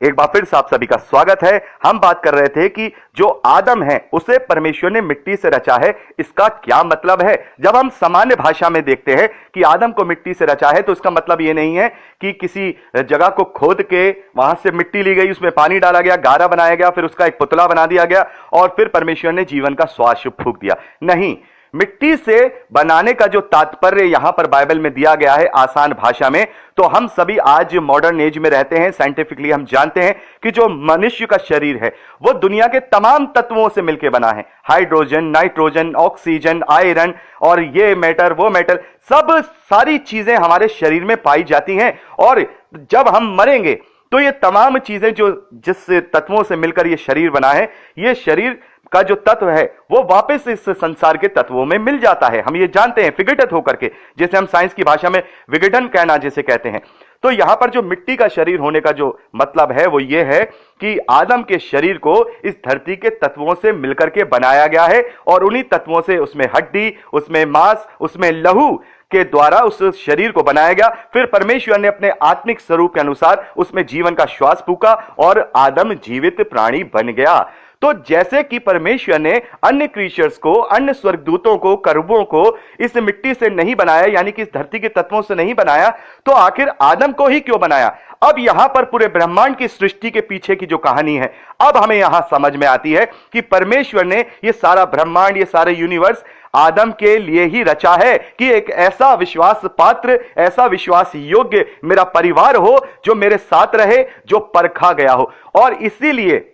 एक बार फिर से आप सभी का स्वागत है। हम बात कर रहे थे कि जो आदम है उसे परमेश्वर ने मिट्टी से रचा है, इसका क्या मतलब है। जब हम सामान्य भाषा में देखते हैं कि आदम को मिट्टी से रचा है तो इसका मतलब ये नहीं है कि किसी जगह को खोद के वहां से मिट्टी ली गई, उसमें पानी डाला गया, गारा बनाया गया, फिर उसका एक पुतला बना दिया गया और फिर परमेश्वर ने जीवन का श्वास फूंक दिया। नहीं, मिट्टी से बनाने का जो तात्पर्य यहां पर बाइबल में दिया गया है आसान भाषा में, तो हम सभी आज मॉडर्न एज में रहते हैं, साइंटिफिकली हम जानते हैं कि जो मनुष्य का शरीर है वो दुनिया के तमाम तत्वों से मिलकर बना है। हाइड्रोजन, नाइट्रोजन, ऑक्सीजन, आयरन और ये मेटल वो मेटल, सब सारी चीजें हमारे शरीर में पाई जाती हैं। और जब हम मरेंगे तो ये तमाम चीजें जो जिस तत्वों से मिलकर ये शरीर बना है, ये शरीर का जो तत्व है वो वापस इस संसार के तत्वों में मिल जाता है। हम ये जानते हैं विघटित होकर के, जैसे हम साइंस की भाषा में विघटन कहना जिसे कहते हैं। तो यहां पर जो मिट्टी का शरीर होने का जो मतलब है वो ये है कि आदम के शरीर को इस धरती के तत्वों से मिलकर के बनाया गया है और उन्हीं तत्वों से उसमें हड्डी, उसमें मांस, उसमें लहू के द्वारा उस शरीर को बनाया गया। फिर परमेश्वर ने अपने आत्मिक स्वरूप के अनुसार उसमें जीवन का श्वास फूंका और आदम जीवित प्राणी बन गया। तो जैसे कि परमेश्वर ने अन्य क्रीचर्स को, अन्य स्वर्गदूतों को, करूबों को इस मिट्टी से नहीं बनाया, यानी कि इस धरती के तत्वों से नहीं बनाया, तो आखिर आदम को ही क्यों बनाया। अब यहां पर पूरे ब्रह्मांड की सृष्टि के पीछे की जो कहानी है अब हमें यहां समझ में आती है कि परमेश्वर ने ये सारा ब्रह्मांड, ये सारे यूनिवर्स आदम के लिए ही रचा है कि एक ऐसा विश्वास पात्र, ऐसा विश्वास योग्य मेरा परिवार हो जो मेरे साथ रहे, जो परखा गया हो। और इसीलिए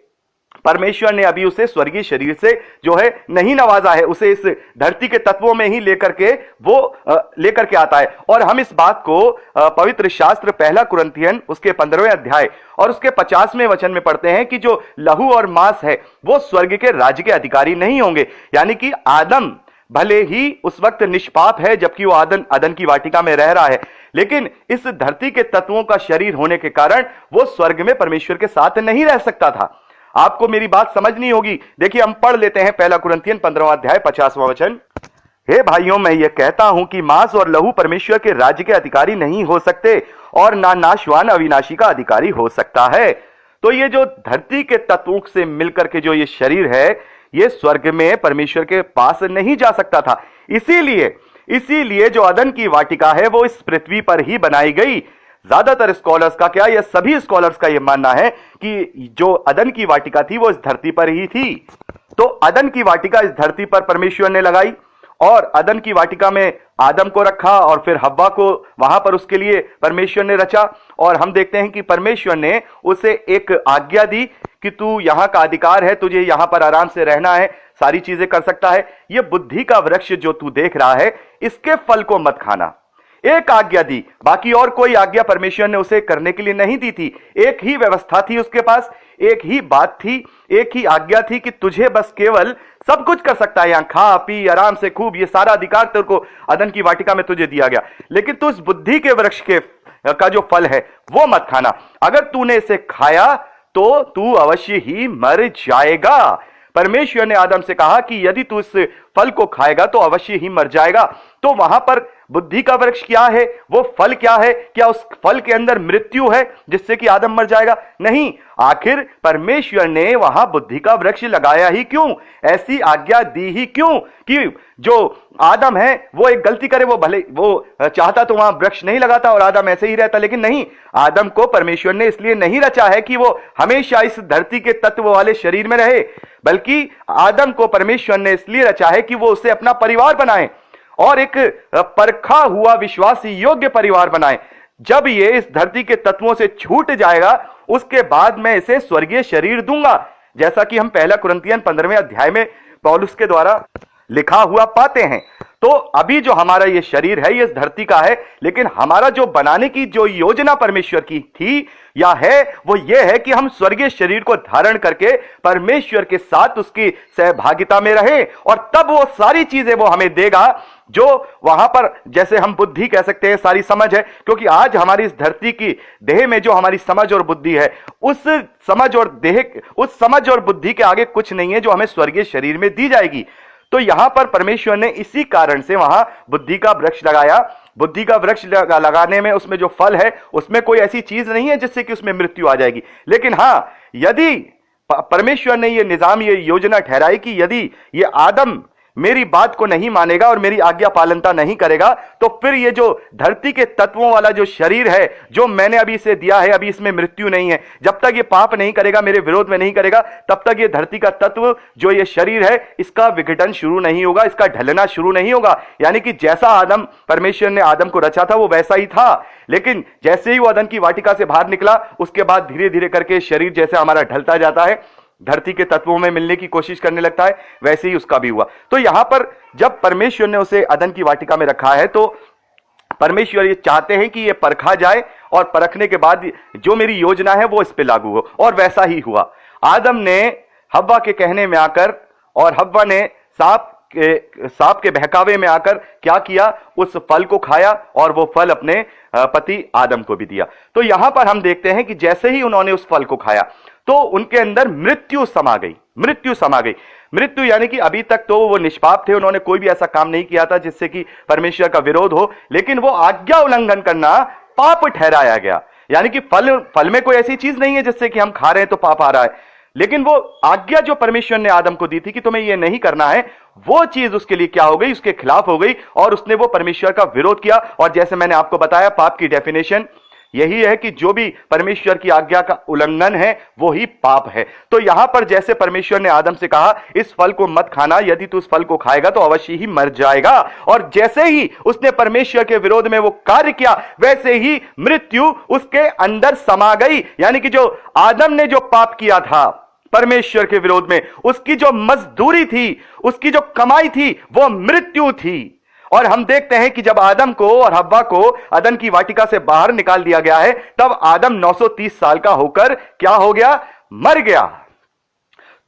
परमेश्वर ने अभी उसे स्वर्गीय शरीर से जो है नहीं नवाजा है, उसे इस धरती के तत्वों में ही लेकर के आता है। और हम इस बात को पवित्र शास्त्र पहला कुरिन्थियन उसके 15वें अध्याय और उसके 50वें वचन में पढ़ते हैं कि जो लहू और मांस है वो स्वर्ग के राज्य के अधिकारी नहीं होंगे। यानी कि आदम भले ही उस वक्त निष्पाप है जबकि वो अदन की वाटिका में रह रहा है, लेकिन इस धरती के तत्वों का शरीर होने के कारण वो स्वर्ग में परमेश्वर के साथ नहीं रह सकता था। आपको मेरी बात समझनी होगी। देखिए, हम पढ़ लेते हैं पहला कुरिन्थियन 15वां अध्याय 50वां वचन। हे भाइयों, मैं ये कहता हूं कि मांस और लहू परमेश्वर के राज्य के अधिकारी नहीं हो सकते और ना नाशवान अविनाशी का अधिकारी हो सकता है। तो ये जो धरती के तत्वों से मिलकर के जो ये शरीर है, ये स्वर्ग में परमेश्वर के पास नहीं जा सकता था। इसीलिए जो अदन की वाटिका है वो इस पृथ्वी पर ही बनाई गई। ज्यादातर स्कॉलर्स का, क्या यह सभी स्कॉलर्स का यह मानना है कि जो अदन की वाटिका थी वो इस धरती पर ही थी। तो अदन की वाटिका इस धरती पर परमेश्वर ने लगाई और अदन की वाटिका में आदम को रखा और फिर हव्वा को वहां पर उसके लिए परमेश्वर ने रचा। और हम देखते हैं कि परमेश्वर ने उसे एक आज्ञा दी कि तू यहां का अधिकार है, तुझे यहां पर आराम से रहना है, सारी चीजें कर सकता है। यह बुद्धि का वृक्ष जो तू देख रहा है इसके फल को मत खाना। एक आज्ञा दी, बाकी और कोई आज्ञा परमेश्वर ने उसे करने के लिए नहीं दी थी। एक ही व्यवस्था थी उसके पास, एक ही बात थी, एक ही आज्ञा थी कि तुझे बस केवल सब कुछ कर सकता है, यहां खा पी आराम से खूब, ये सारा अधिकार तेरे को अदन की वाटिका में तुझे दिया गया, लेकिन तू उस बुद्धि के वृक्ष का जो फल है वो मत खाना। अगर तूने इसे खाया तो तू अवश्य ही मर जाएगा। परमेश्वर ने आदम से कहा कि यदि तू इस फल को खाएगा तो अवश्य ही मर जाएगा। तो वहां पर बुद्धि का वृक्ष क्या है, वो फल क्या है? क्या उस फल के अंदर मृत्यु है जिससे कि आदम मर जाएगा? नहीं। आखिर परमेश्वर ने वहां बुद्धि का वृक्ष लगाया ही क्यों, ऐसी आज्ञा दी ही क्यों कि जो आदम है वो एक गलती करे, वो भले वो चाहता तो वहां वृक्ष नहीं लगाता और आदम ऐसे ही रहता, लेकिन नहीं, आदम को परमेश्वर ने इसलिए नहीं रचा है कि वो हमेशा इस धरती के तत्व वाले शरीर में रहे, बल्कि आदम को परमेश्वर ने इसलिए रचा है कि वो उसे अपना परिवार बनाए और एक परखा हुआ विश्वासी योग्य परिवार बनाए। जब ये इस धरती के तत्वों से छूट जाएगा उसके बाद मैं इसे स्वर्गीय शरीर दूंगा, जैसा कि हम पहला कुरिन्थियन 15वें अध्याय में पौलुस के द्वारा लिखा हुआ पाते हैं। तो अभी जो हमारा ये शरीर है ये इस धरती का है, लेकिन हमारा जो बनाने की जो योजना परमेश्वर की थी या है वो ये है कि हम स्वर्गीय शरीर को धारण करके परमेश्वर के साथ उसकी सहभागिता में रहे और तब वो सारी चीजें वो हमें देगा जो वहां पर, जैसे हम बुद्धि कह सकते हैं, सारी समझ है, क्योंकि आज हमारी इस धरती की देह में जो हमारी समझ और बुद्धि है उस समझ और बुद्धि के आगे कुछ नहीं है जो हमें स्वर्गीय शरीर में दी जाएगी। तो यहां पर परमेश्वर ने इसी कारण से वहां बुद्धि का वृक्ष लगाया। बुद्धि का वृक्ष लगाने में उसमें जो फल है उसमें कोई ऐसी चीज नहीं है जिससे कि उसमें मृत्यु आ जाएगी। लेकिन हां, यदि परमेश्वर ने यह निजाम, ये योजना ठहराई कि यदि ये आदम मेरी बात को नहीं मानेगा और मेरी आज्ञा पालनता नहीं करेगा, तो फिर ये जो धरती के तत्वों वाला जो शरीर है जो मैंने अभी इसे दिया है, अभी इसमें मृत्यु नहीं है। जब तक ये पाप नहीं करेगा, मेरे विरोध में नहीं करेगा, तब तक ये धरती का तत्व जो ये शरीर है इसका विघटन शुरू नहीं होगा, इसका ढलना शुरू नहीं होगा। यानी कि जैसा आदम, परमेश्वर ने आदम को रचा था वो वैसा ही था। लेकिन जैसे ही वो अदन की वाटिका से बाहर निकला, उसके बाद धीरे धीरे करके शरीर जैसे हमारा ढलता जाता है, धरती के तत्वों में मिलने की कोशिश करने लगता है, वैसे ही उसका भी हुआ। तो यहां पर जब परमेश्वर ने उसे अदन की वाटिका में रखा है, तो परमेश्वर ये चाहते हैं कि ये परखा जाए और परखने के बाद जो मेरी योजना है वो इस पे लागू हो। और वैसा ही हुआ। आदम ने हव्वा के कहने में आकर और हव्वा ने सांप के बहकावे में आकर क्या किया, उस फल को खाया और वो फल अपने पति आदम को भी दिया। तो यहां पर हम देखते हैं कि जैसे ही उन्होंने उस फल को खाया तो उनके अंदर मृत्यु समा गई। मृत्यु यानी कि अभी तक तो वो निष्पाप थे, उन्होंने कोई भी ऐसा काम नहीं किया था जिससे कि परमेश्वर का विरोध हो, लेकिन वो आज्ञा उल्लंघन करना पाप ठहराया गया। यानी कि फल में कोई ऐसी चीज नहीं है जिससे कि हम खा रहे हैं तो पाप आ रहा है, लेकिन वो आज्ञा जो परमेश्वर ने आदम को दी थी कि तुम्हें ये नहीं करना है, वो चीज उसके लिए क्या हो गई, उसके खिलाफ हो गई और उसने वो परमेश्वर का विरोध किया। और जैसे मैंने आपको बताया, पाप की डेफिनेशन यही है कि जो भी परमेश्वर की आज्ञा का उल्लंघन है वो ही पाप है। तो यहां पर जैसे परमेश्वर ने आदम से कहा इस फल को मत खाना, यदि तू उस फल को खाएगा तो अवश्य ही मर जाएगा, और जैसे ही उसने परमेश्वर के विरोध में वो कार्य किया, वैसे ही मृत्यु उसके अंदर समा गई। यानी कि जो आदम ने जो पाप किया था परमेश्वर के विरोध में, उसकी जो मजदूरी थी, उसकी जो कमाई थी, वो मृत्यु थी। और हम देखते हैं कि जब आदम को और हव्वा को अदन की वाटिका से बाहर निकाल दिया गया है, तब आदम 930 साल का होकर क्या हो गया, मर गया।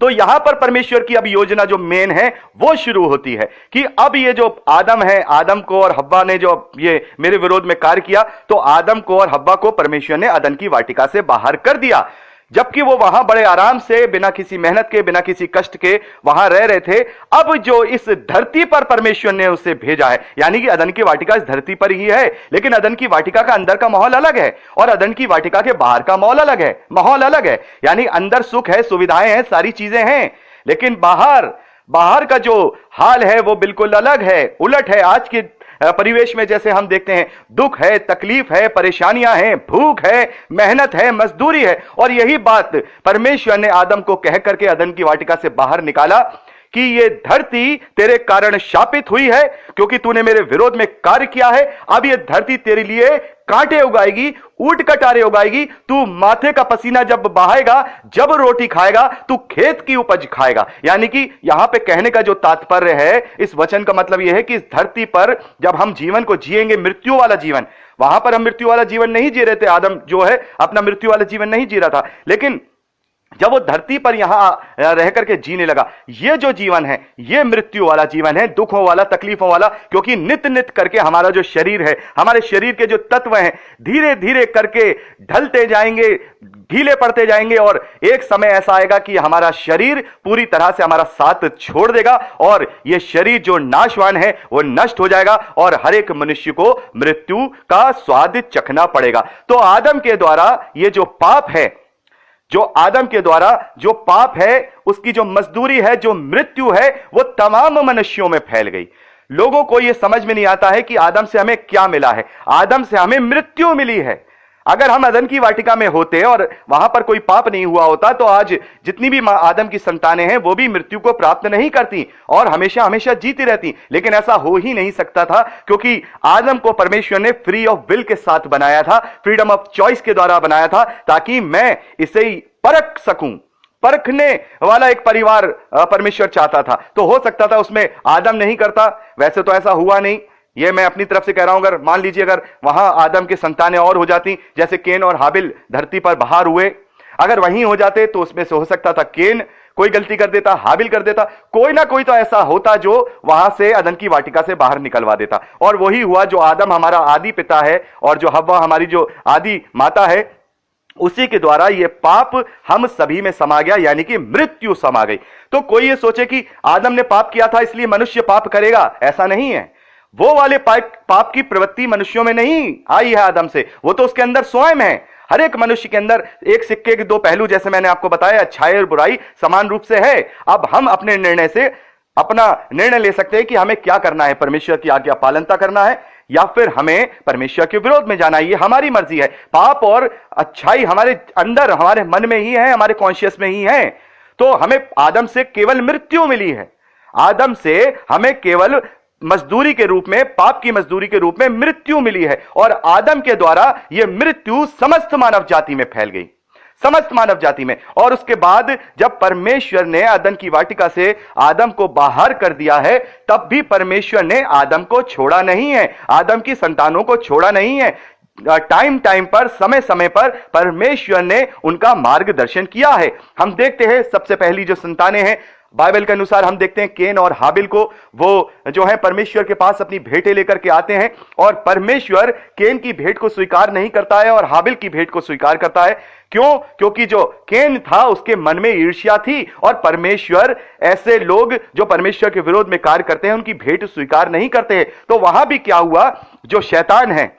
तो यहां पर परमेश्वर की अब योजना जो मेन है वो शुरू होती है कि अब ये जो आदम है, आदम को और हव्वा ने जो ये मेरे विरोध में कार्य किया, तो आदम को और हव्वा को परमेश्वर ने अदन की वाटिका से बाहर कर दिया, जबकि वो वहां बड़े आराम से, बिना किसी मेहनत के, बिना किसी कष्ट के वहां रह रहे थे। अब जो इस धरती पर परमेश्वर ने उसे भेजा है, यानी कि अदन की वाटिका इस धरती पर ही है, लेकिन अदन की वाटिका का अंदर का माहौल अलग है और अदन की वाटिका के बाहर का माहौल अलग है। यानी अंदर सुख है, सुविधाएं हैं, सारी चीजें हैं, लेकिन बाहर का जो हाल है वो बिल्कुल अलग है, उलट है। आज के परिवेश में जैसे हम देखते हैं, दुख है, तकलीफ है, परेशानियां हैं, भूख है, मेहनत है, मजदूरी है। और यही बात परमेश्वर ने आदम को कह करके अदन की वाटिका से बाहर निकाला कि ये धरती तेरे कारण शापित हुई है, क्योंकि तूने मेरे विरोध में कार्य किया है। अब ये धरती तेरे लिए कांटे उगाएगी, ऊंट कटारे उगाएगी। तू माथे का पसीना जब बहाएगा, जब रोटी खाएगा, तू खेत की उपज खाएगा। यानी कि यहां पे कहने का जो तात्पर्य है, इस वचन का मतलब यह है कि इस धरती पर जब हम जीवन को जिएंगे, मृत्यु वाला जीवन, वहां पर हम मृत्यु वाला जीवन नहीं जी रहे थे, आदम जो है अपना मृत्यु वाला जीवन नहीं जी रहा था, लेकिन जब वो धरती पर यहां रह करके जीने लगा, ये जो जीवन है ये मृत्यु वाला जीवन है, दुखों वाला, तकलीफों वाला, क्योंकि नित्य नित्य करके हमारा जो शरीर है, हमारे शरीर के जो तत्व हैं, धीरे धीरे करके ढलते जाएंगे, ढीले पड़ते जाएंगे, और एक समय ऐसा आएगा कि हमारा शरीर पूरी तरह से हमारा साथ छोड़ देगा और ये शरीर जो नाशवान है वो नष्ट हो जाएगा और हर एक मनुष्य को मृत्यु का स्वाद चखना पड़ेगा। तो आदम के द्वारा ये जो पाप है, आदम के द्वारा जो पाप है, उसकी जो मजदूरी है, जो मृत्यु है, वो तमाम मनुष्यों में फैल गई। लोगों को यह समझ में नहीं आता है कि आदम से हमें क्या मिला है। आदम से हमें मृत्यु मिली है। अगर हम अदन की वाटिका में होते और वहां पर कोई पाप नहीं हुआ होता, तो आज जितनी भी आदम की संतानें हैं वो भी मृत्यु को प्राप्त नहीं करती और हमेशा हमेशा जीती रहती। लेकिन ऐसा हो ही नहीं सकता था, क्योंकि आदम को परमेश्वर ने फ्री ऑफ विल के साथ बनाया था, फ्रीडम ऑफ चॉइस के द्वारा बनाया था, ताकि मैं इसे परख सकूं। परखने वाला एक परिवार परमेश्वर चाहता था। तो हो सकता था उसमें आदम नहीं करता, वैसे तो ऐसा हुआ नहीं। ये मैं अपनी तरफ से कह रहा हूं। अगर मान लीजिए अगर वहां आदम की संतानें और हो जाती, जैसे केन और हाबिल धरती पर बाहर हुए, अगर वहीं हो जाते तो उसमें से हो सकता था केन कोई गलती कर देता, हाबिल कर देता, कोई ना कोई तो ऐसा होता जो वहां से अदन की वाटिका से बाहर निकलवा देता। और वही हुआ। जो आदम हमारा आदि पिता है और जो हव्वा हमारी जो आदि माता है, उसी के द्वारा ये पाप हम सभी में समा गया, यानी कि मृत्यु समा गई। तो कोई ये सोचे कि आदम ने पाप किया था इसलिए मनुष्य पाप करेगा, ऐसा नहीं है। वो वाले पाप की प्रवृत्ति मनुष्यों में नहीं आई है आदम से, वो तो उसके अंदर स्वयं है। हर एक मनुष्य के अंदर एक सिक्के के दो पहलू, जैसे मैंने आपको बताया, अच्छाई और बुराई समान रूप से है। अब हम अपने निर्णय से अपना निर्णय ले सकते हैं कि हमें क्या करना है, परमेश्वर की आज्ञा पालनता करना है या फिर हमें परमेश्वर के विरोध में जाना है। ये हमारी मर्जी है। पाप और अच्छाई हमारे अंदर, हमारे मन में ही है, हमारे कॉन्शियस में ही है। तो हमें आदम से केवल मृत्यु मिली है। आदम से हमें केवल मजदूरी के रूप में, पाप की मजदूरी के रूप में मृत्यु मिली है, और आदम के द्वारा यह मृत्यु समस्त मानव जाति में फैल गई, समस्त मानव जाति में। और उसके बाद जब परमेश्वर ने अदन की वाटिका से आदम को बाहर कर दिया है, तब भी परमेश्वर ने आदम को छोड़ा नहीं है, आदम की संतानों को छोड़ा नहीं है। टाइम टाइम पर, समय समय पर परमेश्वर ने उनका मार्गदर्शन किया है। हम देखते हैं सबसे पहली जो संतानें हैं, बाइबल के अनुसार हम देखते हैं केन और हाबिल को, वो जो है परमेश्वर के पास अपनी भेंटें लेकर के आते हैं, और परमेश्वर केन की भेंट को स्वीकार नहीं करता है और हाबिल की भेंट को स्वीकार करता है। क्यों? क्योंकि जो केन था उसके मन में ईर्ष्या थी, और परमेश्वर ऐसे लोग जो परमेश्वर के विरोध में कार्य करते हैं उनकी भेंट स्वीकार नहीं करते हैं। तो वहां भी क्या हुआ, जो शैतान है,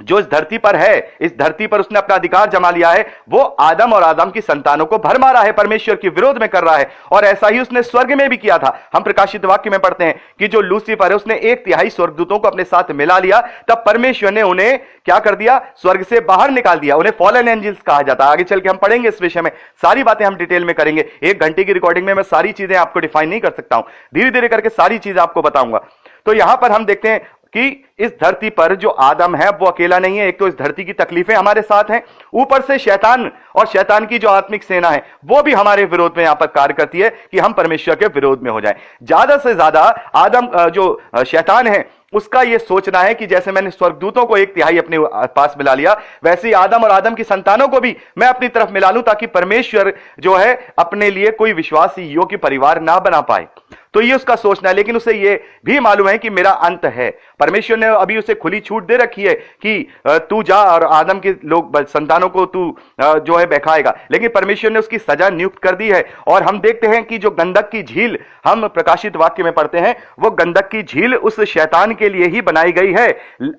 जो इस धरती पर है, इस धरती पर उसने अपना अधिकार जमा लिया है, वो आदम और आदम की संतानों को भर मारा है, परमेश्वर के विरोध में कर रहा है। और ऐसा ही उसने स्वर्ग में भी किया था। हम प्रकाशित वाक्य में पढ़ते हैं कि जो लूसीफर है उसने 1/3 स्वर्गदूतों को अपने साथ मिला लिया, तब परमेश्वर ने उन्हें क्या कर दिया, स्वर्ग से बाहर निकाल दिया। उन्हें फॉलन एंजल्स कहा जाता है। आगे चल के हम पढ़ेंगे इस विषय में, सारी बातें हम डिटेल में करेंगे। 1 घंटे की रिकॉर्डिंग में मैं सारी चीजें आपको डिफाइन नहीं कर सकता हूं, धीरे धीरे करके सारी चीजें आपको बताऊंगा। तो यहां पर हम देखते हैं कि इस धरती पर जो आदम है वो अकेला नहीं है। एक तो इस धरती की तकलीफें हमारे साथ हैं, ऊपर से शैतान और शैतान की जो आत्मिक सेना है वो भी हमारे विरोध में यहां पर कार्य करती है कि हम परमेश्वर के विरोध में हो जाएं। ज्यादा से ज्यादा आदम जो शैतान है उसका यह सोचना है कि जैसे मैंने स्वर्गदूतों को 1/3 अपने पास मिला लिया, वैसे ही आदम और आदम की संतानों को भी मैं अपनी तरफ मिला लूं, ताकि परमेश्वर जो है अपने लिए कोई विश्वासी योग्य परिवार ना बना पाए। तो ये उसका सोचना है। लेकिन उसे ये भी मालूम है कि मेरा अंत है। परमेश्वर ने अभी उसे खुली छूट दे रखी है कि तू जा और आदम के लोग संतानों को तू जो है बहकाएगा, लेकिन परमेश्वर ने उसकी सजा नियुक्त कर दी है। और हम देखते हैं कि जो गंधक की झील हम प्रकाशित वाक्य में पढ़ते हैं, वो गंधक की झील उस शैतान के लिए ही बनाई गई है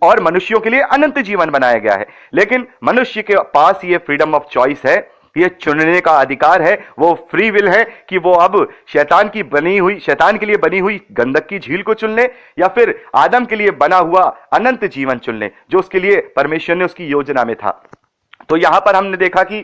और मनुष्यों के लिए अनंत जीवन बनाया गया है। लेकिन मनुष्य के पास ये फ्रीडम ऑफ चॉइस है, ये चुनने का अधिकार है, वो फ्री विल है कि वो अब शैतान के लिए बनी हुई गंधक की झील को चुन ले, या फिर आदम के लिए बना हुआ अनंत जीवन चुन ले, जो उसके लिए परमेश्वर ने उसकी योजना में था। तो यहां पर हमने देखा कि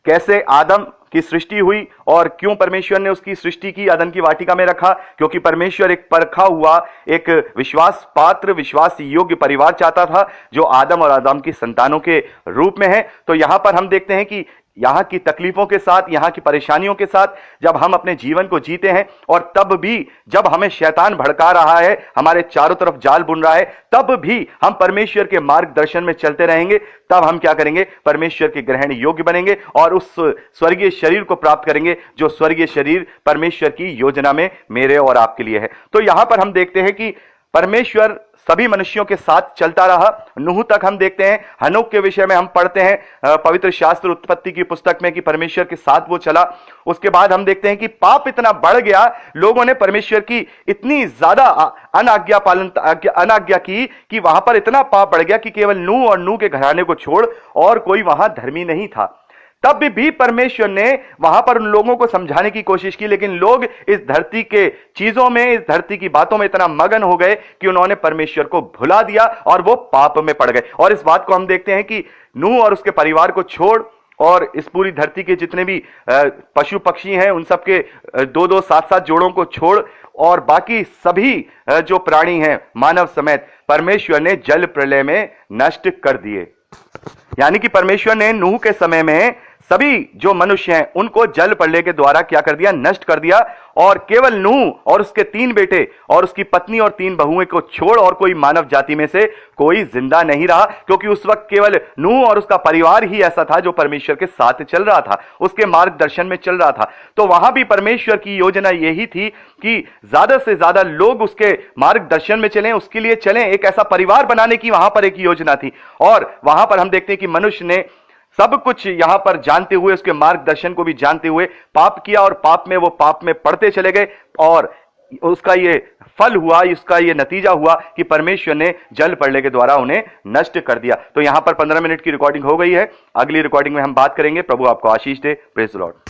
कैसे आदम की सृष्टि हुई और क्यों परमेश्वर ने उसकी सृष्टि की, अदन की वाटिका में रखा, क्योंकि परमेश्वर एक परखा हुआ, एक विश्वास पात्र, विश्वास योग्य परिवार चाहता था जो आदम और आदम की संतानों के रूप में है। तो यहां पर हम देखते हैं कि यहां की तकलीफों के साथ, यहां की परेशानियों के साथ जब हम अपने जीवन को जीते हैं, और तब भी जब हमें शैतान भड़का रहा है, हमारे चारों तरफ जाल बुन रहा है, तब भी हम परमेश्वर के मार्गदर्शन में चलते रहेंगे। तब हम क्या करेंगे, परमेश्वर के ग्रहण योग्य बनेंगे और उस स्वर्गीय शरीर को प्राप्त करेंगे, जो स्वर्गीय शरीर परमेश्वर की योजना में मेरे और आपके लिए है। तो यहां पर हम देखते हैं कि परमेश्वर सभी मनुष्यों के साथ चलता रहा। नूह तक हम देखते हैं, हनोक के विषय में हम पढ़ते हैं पवित्र शास्त्र उत्पत्ति की पुस्तक में कि परमेश्वर के साथ वो चला। उसके बाद हम देखते हैं कि पाप इतना बढ़ गया, लोगों ने परमेश्वर की इतनी ज्यादा अनाज्ञा की कि वहां पर इतना पाप बढ़ गया कि केवल नूह और नूह के घराने को छोड़ और कोई वहां धर्मी नहीं था। तब भी परमेश्वर ने वहां पर उन लोगों को समझाने की कोशिश की, लेकिन लोग इस धरती के चीजों में, इस धरती की बातों में इतना मगन हो गए कि उन्होंने परमेश्वर को भुला दिया और वो पाप में पड़ गए। और इस बात को हम देखते हैं कि नूह और उसके परिवार को छोड़ और इस पूरी धरती के जितने भी पशु पक्षी हैं उन सबके 2-2 7-7 जोड़ों को छोड़ और बाकी सभी जो प्राणी हैं मानव समेत परमेश्वर ने जल प्रलय में नष्ट कर दिए। यानी कि परमेश्वर ने नूह के समय में सभी जो मनुष्य हैं उनको जल प्रलय के द्वारा क्या कर दिया, नष्ट कर दिया। और केवल नूह और उसके 3 बेटे और उसकी पत्नी और 3 बहुएं को छोड़ और कोई मानव जाति में से कोई जिंदा नहीं रहा, क्योंकि उस वक्त केवल नूह और उसका परिवार ही ऐसा था जो परमेश्वर के साथ चल रहा था, उसके मार्गदर्शन में चल रहा था। तो वहां भी परमेश्वर की योजना यही थी कि ज्यादा से ज्यादा लोग उसके मार्गदर्शन में चलें, उसके लिए चलें, एक ऐसा परिवार बनाने की वहां पर एक योजना थी। और वहां पर हम देखते हैं कि मनुष्य ने सब कुछ यहां पर जानते हुए, उसके मार्गदर्शन को भी जानते हुए पाप किया, और पाप में वो पाप में पड़ते चले गए, और उसका ये फल हुआ, इसका ये नतीजा हुआ कि परमेश्वर ने जल प्रलय के द्वारा उन्हें नष्ट कर दिया। तो यहां पर 15 मिनट की रिकॉर्डिंग हो गई है। अगली रिकॉर्डिंग में हम बात करेंगे। प्रभु आपको आशीष दे। Praise the Lord.